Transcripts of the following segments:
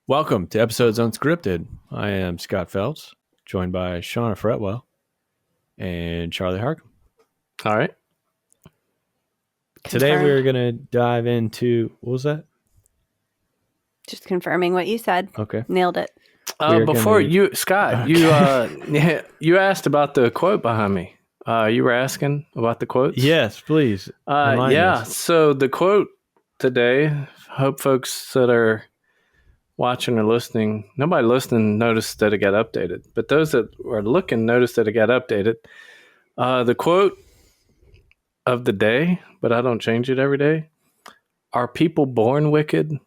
Welcome to Episodes Unscripted. I am Scott Phelps, joined by Shauna Fretwell and Charlie Harcum. All right. Today we're going to dive into, what was that? Just confirming what you said. Okay. Nailed it. Before you, Scott, Okay. you asked about the quote behind me. You were asking about the quotes? Yes, please. Yeah. Us. So the quote today, hope folks that are watching or listening, nobody listening noticed that it got updated, but those that are looking noticed that it got updated. The quote of the day, but I don't change it every day. Are people born wicked,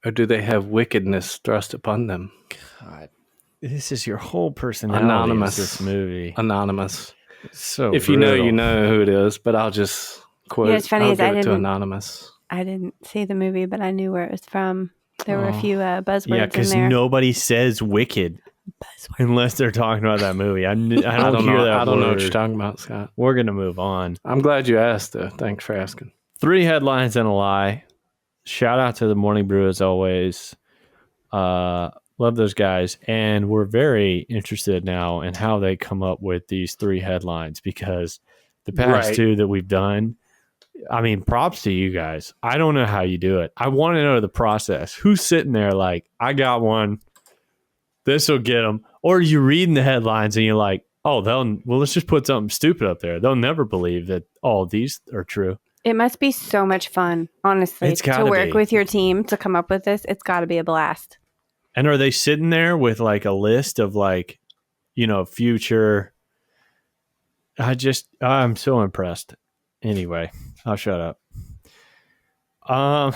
or do they have wickedness thrust upon them? God, this is your whole personality. Anonymous. This movie. Anonymous. So if you know, you know who it is, but I'll just quote. It's funny I'll is give it to Anonymous. I didn't see the movie, but I knew where it was from. There were a few buzzwords in there. Yeah, because nobody says wicked unless they're talking about that movie. I don't hear that I don't know what word. you're talking about, Scott. We're going to move on. I'm glad you asked, though. Thanks for asking. 3 headlines and a lie. Shout out to the Morning Brew as always. Love those guys. And we're very interested now in how they come up with these 3 headlines, because the past 2 that we've done, I mean, props to you guys. I don't know how you do it. I want to know the process. Who's sitting there like, I got one. This will get them. Or you reading the headlines and you're like, oh, let's just put something stupid up there. They'll never believe that all these are true. It must be so much fun, honestly, to work with your team to come up with this. It's got to be a blast. And are they sitting there with like a list of like, future? I'm so impressed. Anyway, I'll shut up. I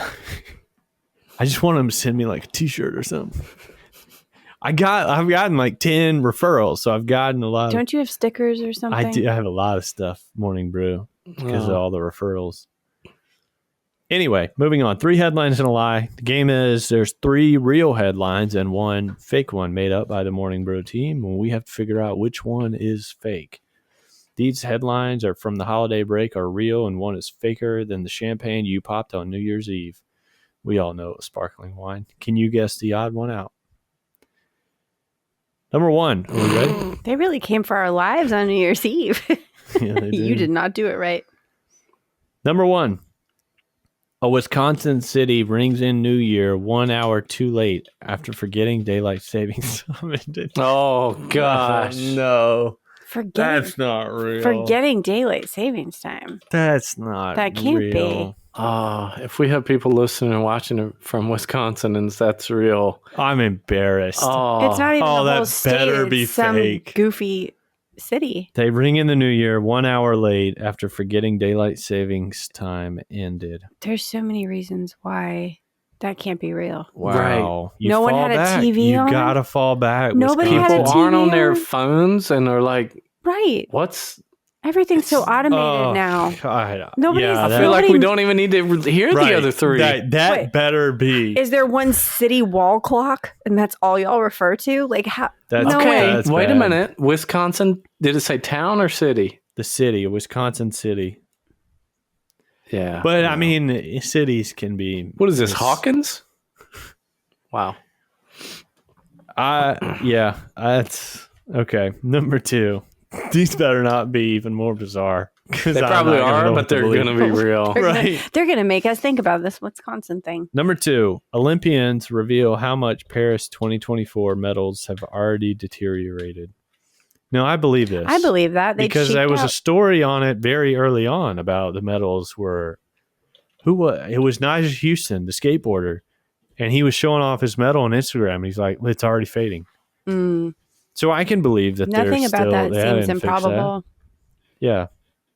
just want them to send me like a t-shirt or something. I've gotten like 10 referrals, so I've gotten a lot. Don't you have stickers or something? I do. I have a lot of stuff, Morning Brew, because of all the referrals. Anyway, moving on. 3 headlines and a lie. The game is there's 3 real headlines and 1 fake one made up by the Morning Brew team, and we have to figure out which one is fake. These headlines are from the holiday break, are real, and one is faker than the champagne you popped on New Year's Eve. We all know it was sparkling wine. Can you guess the odd one out? Number 1. Are we ready? They really came for our lives on New Year's Eve. Yeah, they did. You did not do it right. Number 1. A Wisconsin city rings in New Year 1 hour too late after forgetting daylight savings time. Oh, gosh. No. That's not real. Forgetting daylight savings time. That's not That can't real. be. If we have people listening and watching it from Wisconsin and that's real. I'm embarrassed. It's not even the whole that state. better be It's some fake. goofy city. They ring in the New Year 1 hour late after forgetting daylight savings time ended. There's so many reasons why that can't be real. Wow. You No one fall had a back. TV You on? gotta fall back. Nobody Wisconsin. had a People TV aren't on their on? phones and are like, Right. Everything's so automated now. God. Nobody's- Yeah, I feel like we don't even need to hear the other 3. That Wait. better be. Is there one city wall clock and that's all y'all refer to? Like how? That's no okay, way. That's wait a bad. minute. Wisconsin, did it say town or city? The city, Wisconsin City. Yeah. But I mean, cities can be. What is this, Hawkins? Wow. That's okay. Number 2. These better not be even more bizarre. They probably are, but they're going to be real. Right. They're gonna make us think about this Wisconsin thing. Number 2. Olympians reveal how much Paris 2024 medals have already deteriorated. No, I believe this. I believe that because there was a story on it very early on about the medals were it was Nigel Houston, the skateboarder, and he was showing off his medal on Instagram. And he's like, it's already fading. So I can believe that nothing about that seems improbable. Yeah,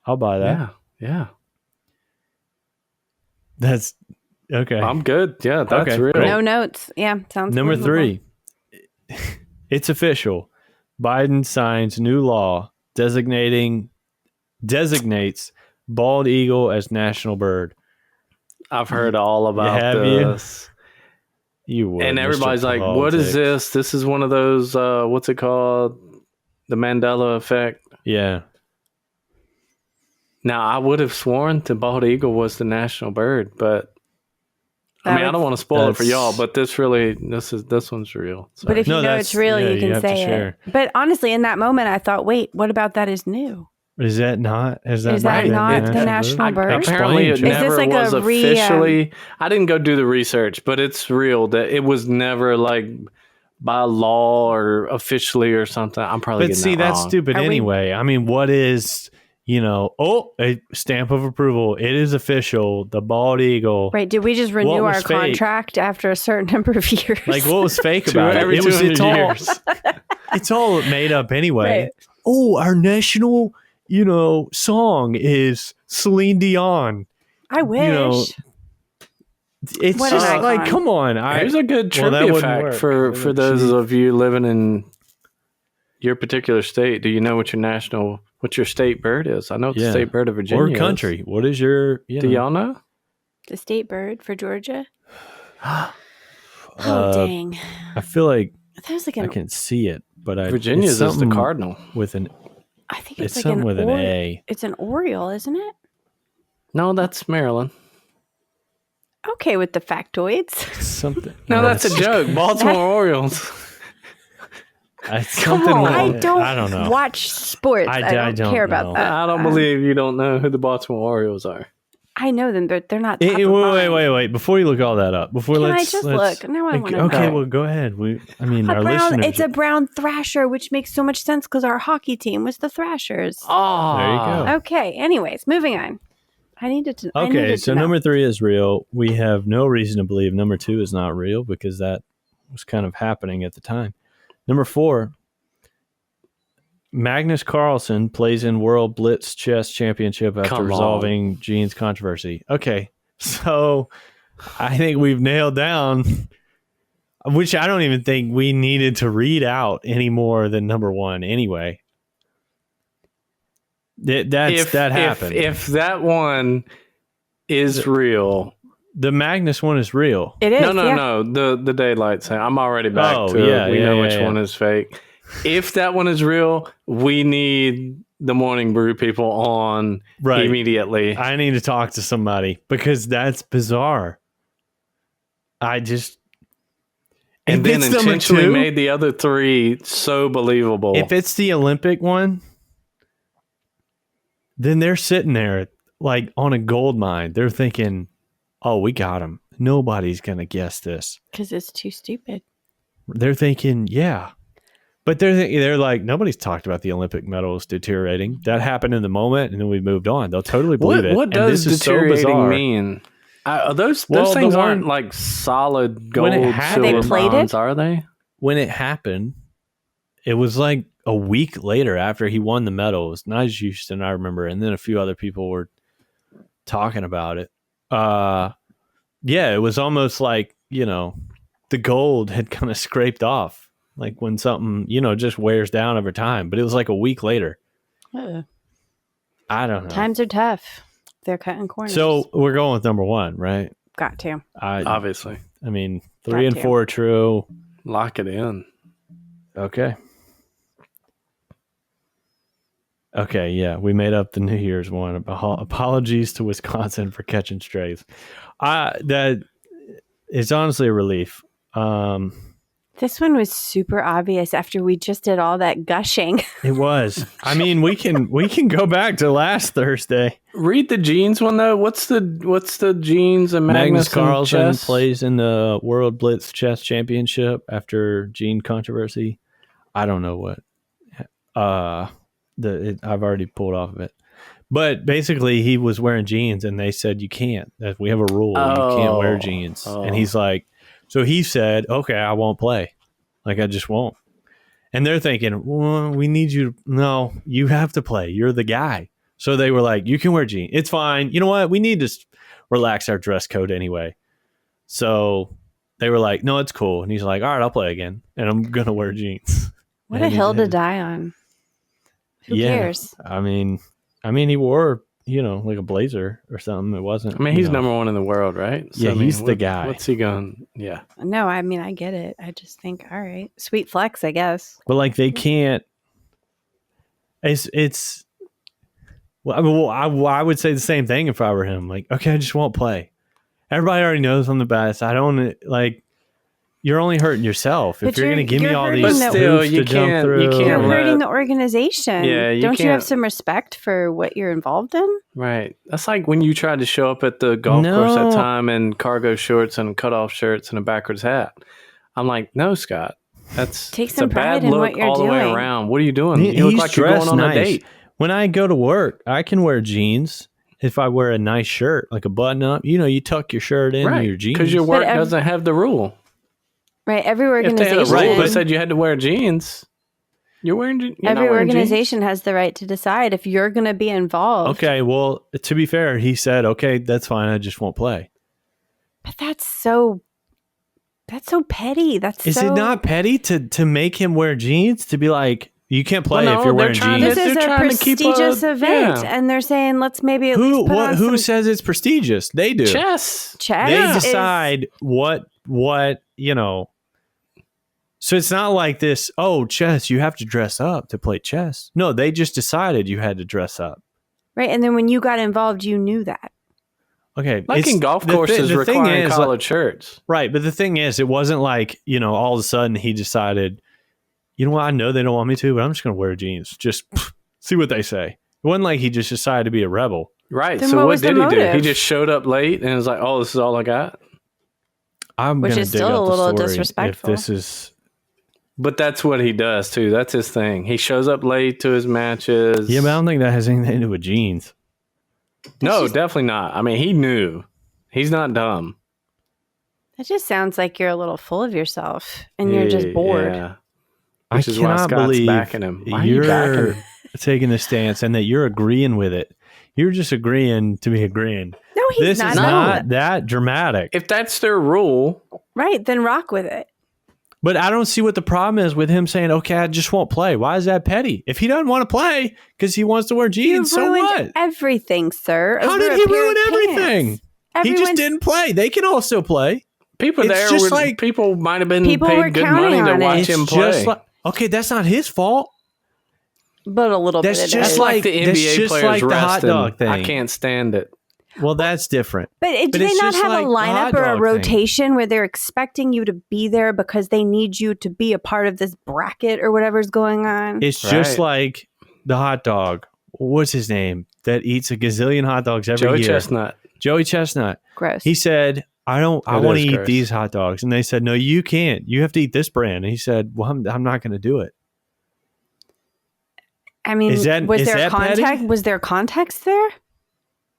I'll buy that. Yeah. That's okay. I'm good. Yeah, that's Okay, real. great. No notes. Yeah, sounds Number believable. 3. It's official. Biden signs new law designates bald eagle as national bird. I've heard all about this. You would. And everybody's Mr. like, what is Politics. this? This is one of those, what's it called? The Mandela effect. Yeah. Now, I would have sworn the bald eagle was the national bird, but I mean, I don't want to spoil it for y'all, but this one's real. Sorry. But if you know it's real, you can say it. But honestly, in that moment, I thought, wait, what about that is new? Is that not? Is that not the national bird? Apparently, it never was officially. I didn't go do the research, but it's real that it was never like by law or officially or something. I'm probably getting that wrong. That's stupid anyway. I mean, what is, a stamp of approval. It is official. The bald eagle. Right. Did we just renew our contract after a certain number of years? Like, what was fake about it? Every 200 years. It's all made up anyway. Right. Oh, our national, song is Celine Dion. I wish. It's just like, come on. Here's a good trivia fact for those of you living in your particular state. Do you know what your state bird is? I know the state bird of Virginia or country. What is your? Do y'all know? The state bird for Georgia. Dang! I feel like I can see it, but Virginia's is the cardinal with an. I think it's like something with an A. It's an Oriole, isn't it? No, that's Maryland. Okay, with the factoids. Something. No, that's a joke. Baltimore Orioles. Come on, I don't know. Watch sports. I don't care about that. I don't believe you don't know who the Baltimore Orioles are. I know them, but they're not. Wait! Before you look all that up, look? No, I want to. Okay, well, go ahead. Our listeners. It's a brown thrasher, which makes so much sense because our hockey team was the Thrashers. Oh, there you go. Okay. Anyways, moving on. I needed to. Okay, so number 3 is real. We have no reason to believe number 2 is not real because that was kind of happening at the time. Number 4. Magnus Carlsen plays in World Blitz Chess Championship after resolving Gene's controversy. Okay, so I think we've nailed down, which I don't even think we needed to read out any more than number 1 anyway. That happened. If that one is real, the Magnus one is real. It is. No. The daylight saying I'm already back to it. We know which one is fake. If that one is real, we need the Morning Brew people on immediately. I need to talk to somebody because that's bizarre. And then intentionally made the other 3 so believable. If it's the Olympic one, then they're sitting there like on a gold mine. They're thinking, oh, we got him. Nobody's going to guess this. Because it's too stupid. They're thinking, yeah. But they're like, nobody's talked about the Olympic medals deteriorating. That happened in the moment, and then we moved on. They'll totally believe it. What does deteriorating mean? Those things aren't like solid gold, silver, bronze, are they? When it happened, it was like a week later after he won the medal. It was Nigel Houston, I remember, and then a few other people were talking about it. It was almost like, the gold had kind of scraped off. Like when something, just wears down over time. But it was like a week later. I don't know. Times are tough. They're cutting corners. So we're going with number 1, right? Got to. Obviously. I mean, 3 and 4 are true. Lock it in. Okay. Okay, yeah. We made up the New Year's one. Apologies to Wisconsin for catching strays. That is honestly a relief. This one was super obvious after we just did all that gushing. It was. I mean, we can go back to last Thursday. Read the Genes one though. What's the Genes and Magnus Carlsen plays in the World Blitz Chess Championship after Gene controversy. I don't know what. I've already pulled off of it. But basically, he was wearing jeans, and they said you can't. That we have a rule, you can't wear jeans. And he's like. So he said, okay, I won't play. Like, I just won't. And they're thinking, well, we need you. No, you have to play. You're the guy. So they were like, you can wear jeans. It's fine. You know what? We need to relax our dress code anyway. So they were like, no, it's cool. And he's like, all right, I'll play again. And I'm going to wear jeans. What a hill to die on. Who cares? I mean, he wore, like a blazer or something. It wasn't. I mean, he's number 1 in the world, right? So, he's the guy. What's he going? Yeah. No, I mean, I get it. I just think, all right, sweet flex, I guess. But like, they can't. It's. Well, I would say the same thing if I were him. Like, okay, I just won't play. Everybody already knows I'm the best. I don't like. You're only hurting yourself if you're going to give me all these hoops to jump through. You're hurting the organization. Yeah, don't you have some respect for what you're involved in? Right. That's like when you tried to show up at the golf course that time in cargo shorts and cutoff shirts and a backwards hat. I'm like, no, Scott. That's Take some a bad pride in look what you're all the doing. way around. What are you doing? You look like you're going on a date. When I go to work, I can wear jeans. If I wear a nice shirt, like a button up, you tuck your shirt in your jeans. Because your work doesn't have the rule. Right. Every organization. If they had a rule that said you had to wear jeans, you're wearing jeans. Every organization has the right to decide if you're going to be involved. Okay. Well, to be fair, he said, okay, that's fine. I just won't play. But that's so petty. Is it not petty to make him wear jeans? To be like, you can't play if you're wearing jeans. This is a prestigious event, and they're saying let's maybe at least put on who says it's prestigious? They do. Chess. They decide what So it's not like this. Oh, chess! You have to dress up to play chess. No, they just decided you had to dress up. Right, and then when you got involved, you knew that. Okay, like in golf courses requiring collared shirts. Right, but the thing is, it wasn't like all of a sudden he decided. You know what? I know they don't want me to, but I'm just going to wear jeans. Just see what they say. It wasn't like he just decided to be a rebel. Right. Then so what did he do? He just showed up late and was like, "Oh, this is all I got." Which is still a little disrespectful. If this is, but that's what he does too. That's his thing. He shows up late to his matches. Yeah, but I don't think that has anything to do with jeans. No, definitely not. I mean, he knew. He's not dumb. That just sounds like you're a little full of yourself and you're just bored. Yeah. I cannot believe you're taking the stance and that you're agreeing with it. You're just agreeing to be agreeing. No, he's this not. This is not that dramatic. If that's their rule. Right, then rock with it. But I don't see what the problem is with him saying, okay, I just won't play. Why is that petty? If he doesn't want to play because he wants to wear jeans, so what? Everything, sir. How did he ruin everything? He just didn't play. They can also play. People people might have been paid good money to watch him play. Okay, that's not his fault. But a little bit. That's just like the NBA players the hot dog thing. I can't stand it. Well, that's different. But do they not have a lineup or a rotation where they're expecting you to be there because they need you to be a part of this bracket or whatever's going on? It's just like the hot dog. What's his name? That eats a gazillion hot dogs every year. Joey Chestnut. Gross. He said, I want to eat these hot dogs. And they said, no, you can't. You have to eat this brand. And he said, well, I'm not going to do it. I mean, was there context? Was there context there?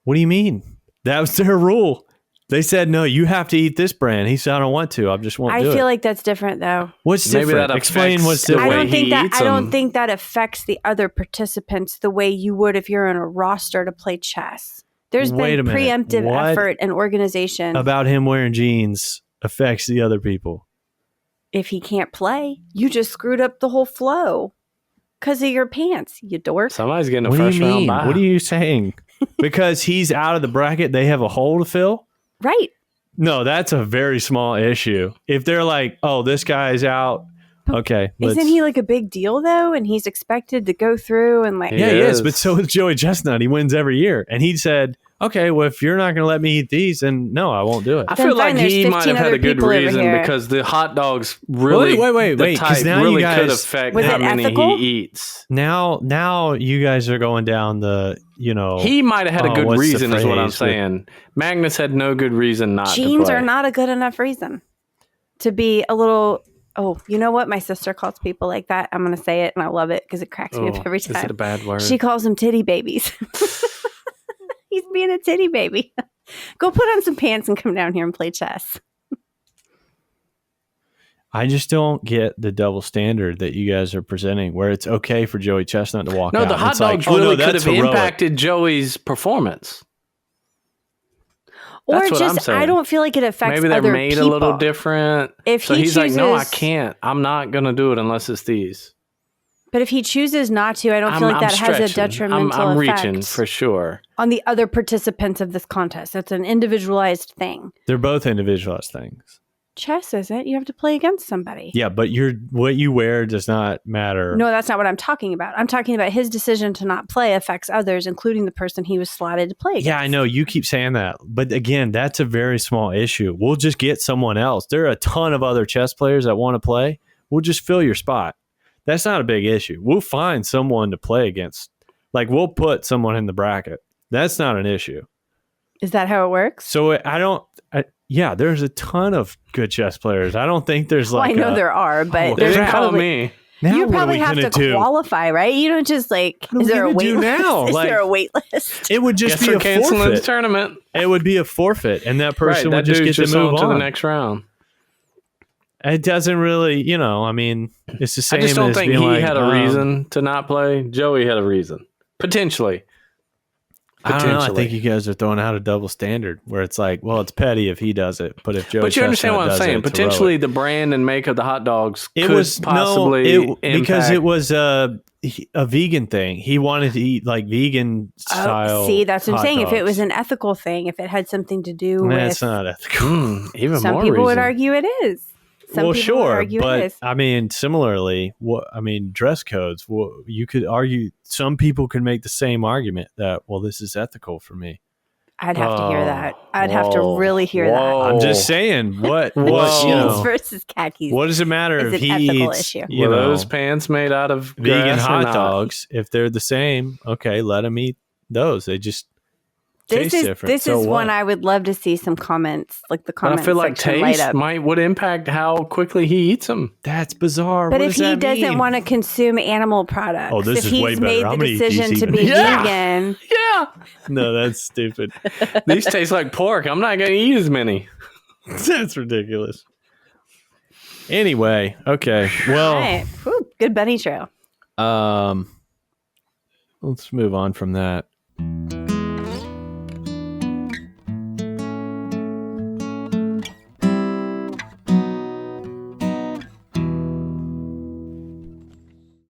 What do you mean? That was their rule. They said, no, you have to eat this brand. He said, I don't want to. I just won't do it. I feel like that's different, though. What's different? Explain what's different. I don't think that affects the other participants the way you would if you're on a roster to play chess. There's been preemptive effort and organization. About him wearing jeans affects the other people. If he can't play, you just screwed up the whole flow because of your pants, you dork. Somebody's getting a first round bye. What are you saying? Because he's out of the bracket, they have a hole to fill? Right. No, that's a very small issue. If they're like, oh, this guy's out. Okay. Isn't he like a big deal though? And he's expected to go through and like. Yeah, he is. But so is Joey Chestnut. He wins every year. And he said, okay, well, if you're not going to let me eat these, then no, I won't do it. I feel like he might have had a good reason because the hot dogs really. Wait. Because now really you guys could affect how many he eats. Now you guys are going down the, He might have had a good reason, is what I'm saying. Magnus had no good reason not to play. Jeans are not a good enough reason to be a little. Oh, you know what? My sister calls people like that. I'm going to say it, and I love it because it cracks me up every time. Is it a bad word? She calls them titty babies. He's being a titty baby. Go put on some pants and come down here and play chess. I just don't get the double standard that you guys are presenting, where it's okay for Joey Chestnut to walk out. No, the hot dogs really could have impacted Joey's performance. Or just, I don't feel like it affects other people. Maybe they're made a little different. So he's like, no, I can't. I'm not going to do it unless it's these. But if he chooses not to, I don't feel like that has a detrimental effect. I'm reaching for sure. On the other participants of this contest. That's an individualized thing. They're both individualized things. Chess isn't. You have to play against somebody. Yeah, but what you wear does not matter. No, that's not what I'm talking about. I'm talking about his decision to not play affects others, including the person he was slotted to play against. Yeah, I know. You keep saying that. But again, that's a very small issue. We'll just get someone else. There are a ton of other chess players that want to play. We'll just fill your spot. That's not a big issue. We'll find someone to play against. Like, we'll put someone in the bracket. That's not an issue. Is that how it works? So yeah, there's a ton of good chess players. I don't think there's like. Well, I know there are, but they there's didn't call probably me. Now you what are probably we have gonna to do? qualify, right? You don't just like. What are Is we there a gonna wait do list? now? Is Like, there a wait list? It would just Guess be we're a canceling the forfeit. tournament. It would be a forfeit, and that person Right, would that just dude's get to move on to the on. next round. It doesn't really, I mean, it's the same. I just don't as think being he like, had a reason to not play. Joey had a reason. Potentially. I don't know. I think you guys are throwing out a double standard where it's like, well, it's petty if he does it, but if Joey But you understand what I'm saying? Potentially, the brand and make of the hot dogs because it was a vegan thing. He wanted to eat like vegan style. See, that's what I'm saying. dogs. If it was an ethical thing, if it had something to do with, it's not ethical. Even some more people reason. would argue it is. Some well, people would sure, argue it but is. I mean, similarly, dress codes. You could argue. Some people could make the same argument that, well, this is ethical for me. I'd have to hear that. I'd have to really hear that. I'm just saying, what Jeans versus khakis. What does it matter is if an he ethical eats issue. those pants made out of vegan grass or hot not? dogs? If they're the same, okay, let him eat those. They just taste different. This So is what? one I would love to see some comments, like the But comments I feel like section light taste up. would impact how quickly he eats them. That's bizarre. But What if does he that doesn't mean? want to consume animal products, Oh, this if is he's way better. made I'm the gonna eat these decision to even. be Yeah. vegan, Yeah. No, that's stupid. These taste like pork. I'm not going to eat as many. That's ridiculous. Anyway, okay. Well, right. Whew, good bunny trail. let's move on from that.